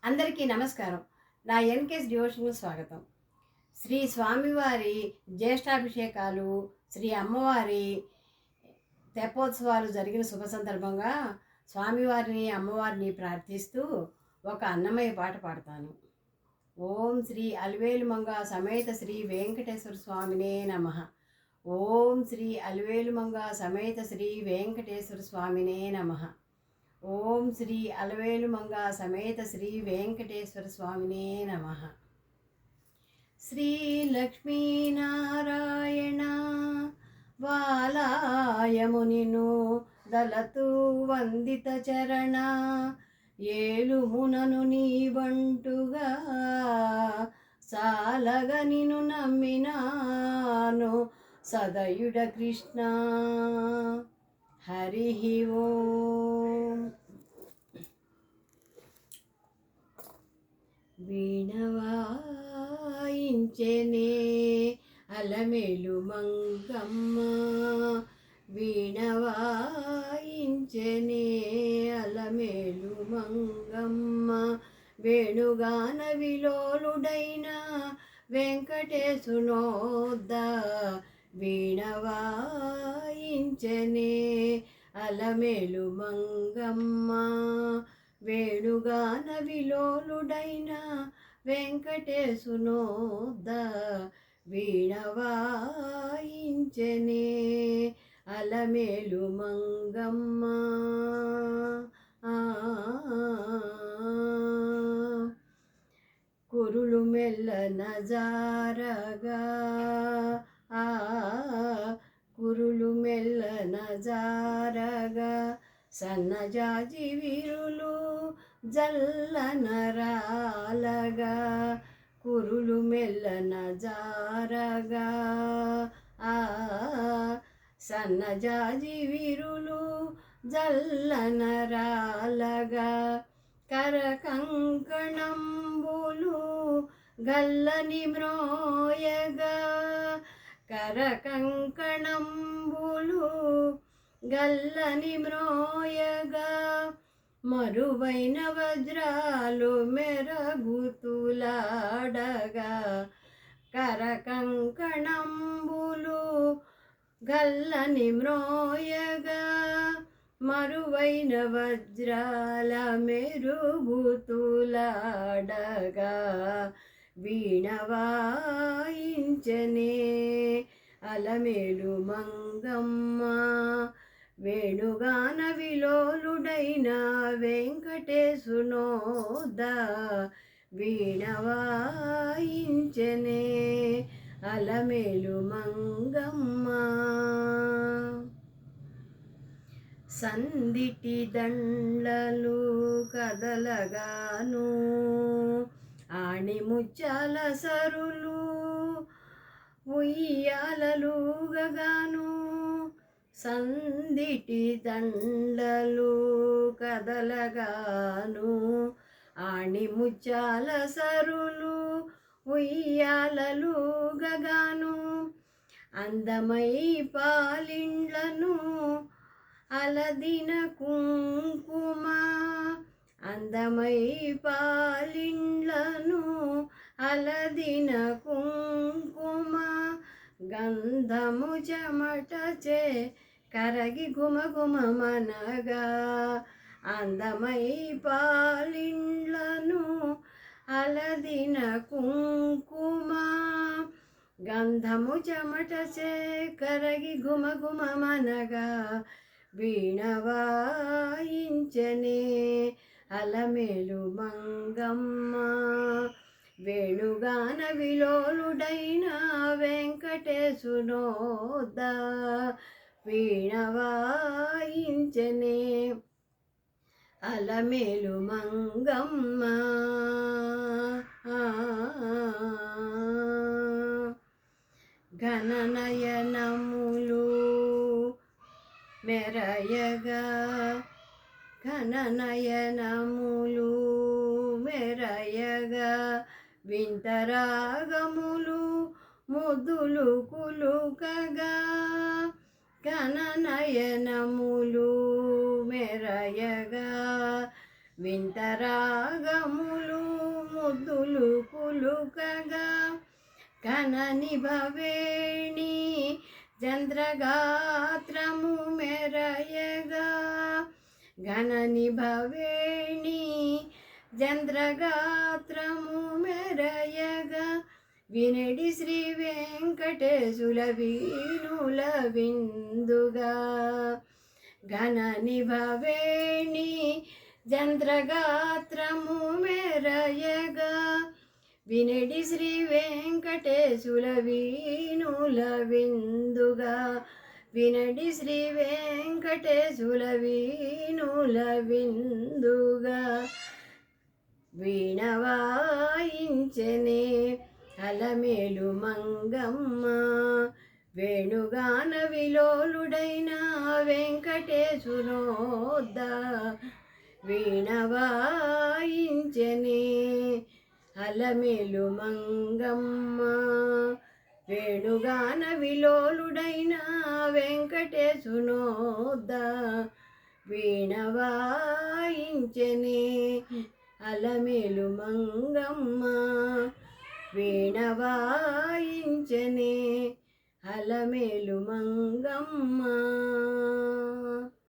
అందరికీ నమస్కారం. నా ఎన్‌కేఎస్ డివోషన్‌కు స్వాగతం. శ్రీ స్వామివారి జ్యేష్ఠాభిషేకాలు, శ్రీ అమ్మవారి తెప్పోత్సవాలు జరిగిన శుభ సందర్భంగా స్వామివారిని, అమ్మవారిని ప్రార్థిస్తూ ఒక అన్నమయ్య పాట పాడతాను. ఓం శ్రీ అలివేలుమంగ సమేత శ్రీ వెంకటేశ్వర స్వామినే నమః. ఓం శ్రీ అలివేలుమంగ సమేత శ్రీ వెంకటేశ్వర స్వామినే నమః. ఓం శ్రీ అలవేలుమంగ సమేత శ్రీ వెంకటేశ్వర స్వామినే నమః. శ్రీ లక్ష్మీనారాయణ వాలాయమునిను దళతు వందిత చరణ ఏలుమునను నీ బంటుగా సాలగ నిను నమ్మినాను సదయుడ కృష్ణ. హరి ఓం. వీణవాయించెనే అలమేలు మంగమ్మ, వీణవాయించెనే అలమేలు మంగమ్మ, వేణుగాన విలోలుడైన వెంకటేశునోద్ద వీణవాయించెనే అలమేలు మంగమ్మ, వేణుగాన విలోలుడైన వెంకటేశునోద్ద వీణవాయించెనే అలమేలు మంగమ్మ. కురులు మెల్ల నజారగా, కురులు మెల్ల నజారగా, సన్నజాజి విరులు జల్లనరాలగా, కురులు మెల్ల నజారగా, సన్నజాజి విరులు జల్లనరాలగా, కరకంకణంబులు గల్లని మ్రోయగా, కరకంకణంబులు గల్లని మ్రోయగా, మరువైన వజ్రాలు మెరగుతులాడగా, కరకంకణంబులు గల్లని మ్రోయగా, మరువైన వజ్రాల మెరుగుతులాడగా, వీణవాయించెనే అలమేలు మంగమ్మ, వేణుగాన విలోలుడైన వెంకటేశునోద్ద వీణవాయించెనే అలమేలు మంగమ్మ. సందిటి దండ్లలు కదలగాను, ఆణిముత్యాల సరులు ఉయ్యాలలుగగాను, సందిటి దండలు కదలగాను, ఆణిముత్యాల సరులు ఉయ్యాలలుగగాను, అందమై పాలిండ్లను అలదిన కుంకుమ, అందమై పాలిండ్లను అలదిన కుంకుమ, గంధము చెమటచే కరగి గుమగుమమనగా, అందమై పాలిండ్లను అలదిన కుంకుమ, గంధము చెమటచే కరగి గుమగుమమనగా, వీణవాయించెనే అలమేలు మంగమ్మ, వేణుగాన విలోలుడైన వెంకటేశునోద్ద వీణవాయించెనే అలమేలు మంగమ్మ. ఘననయనములు మెరయగా, ఘననయనములు మెరయగా, వింతరాగములు ముద్దులు కులుకగా, ఘననయనములు మెరయగా, వింతరాగములు కులుకగా కనని భవేణి చంద్రగాత్రము మెరయగా గణని భవేణి చంద్రగాత్రము మెరయగా వినడి శ్రీ వెంకటేశుల వీణుల విందుగా గణని భవేణి చంద్రగాత్రము మెరయగా వినడి శ్రీ వెంకటేశుల వీణుల విందుగా వినడి శ్రీ వెంకటేశుల వీణుల విందుగా వీణవాయించనే అలమేలు మంగమ్మ వేణుగాన విలోలుడైన వెంకటేశునోద్ద వీణవాయించనే అలమేలు మంగమ్మ వేణుగాన విలోలుడైన వెంకటేశునోద్ద వీణవాయించనే అలమేలు మంగమ్మ వీణవాయించనే అలమేలు మంగమ్మ.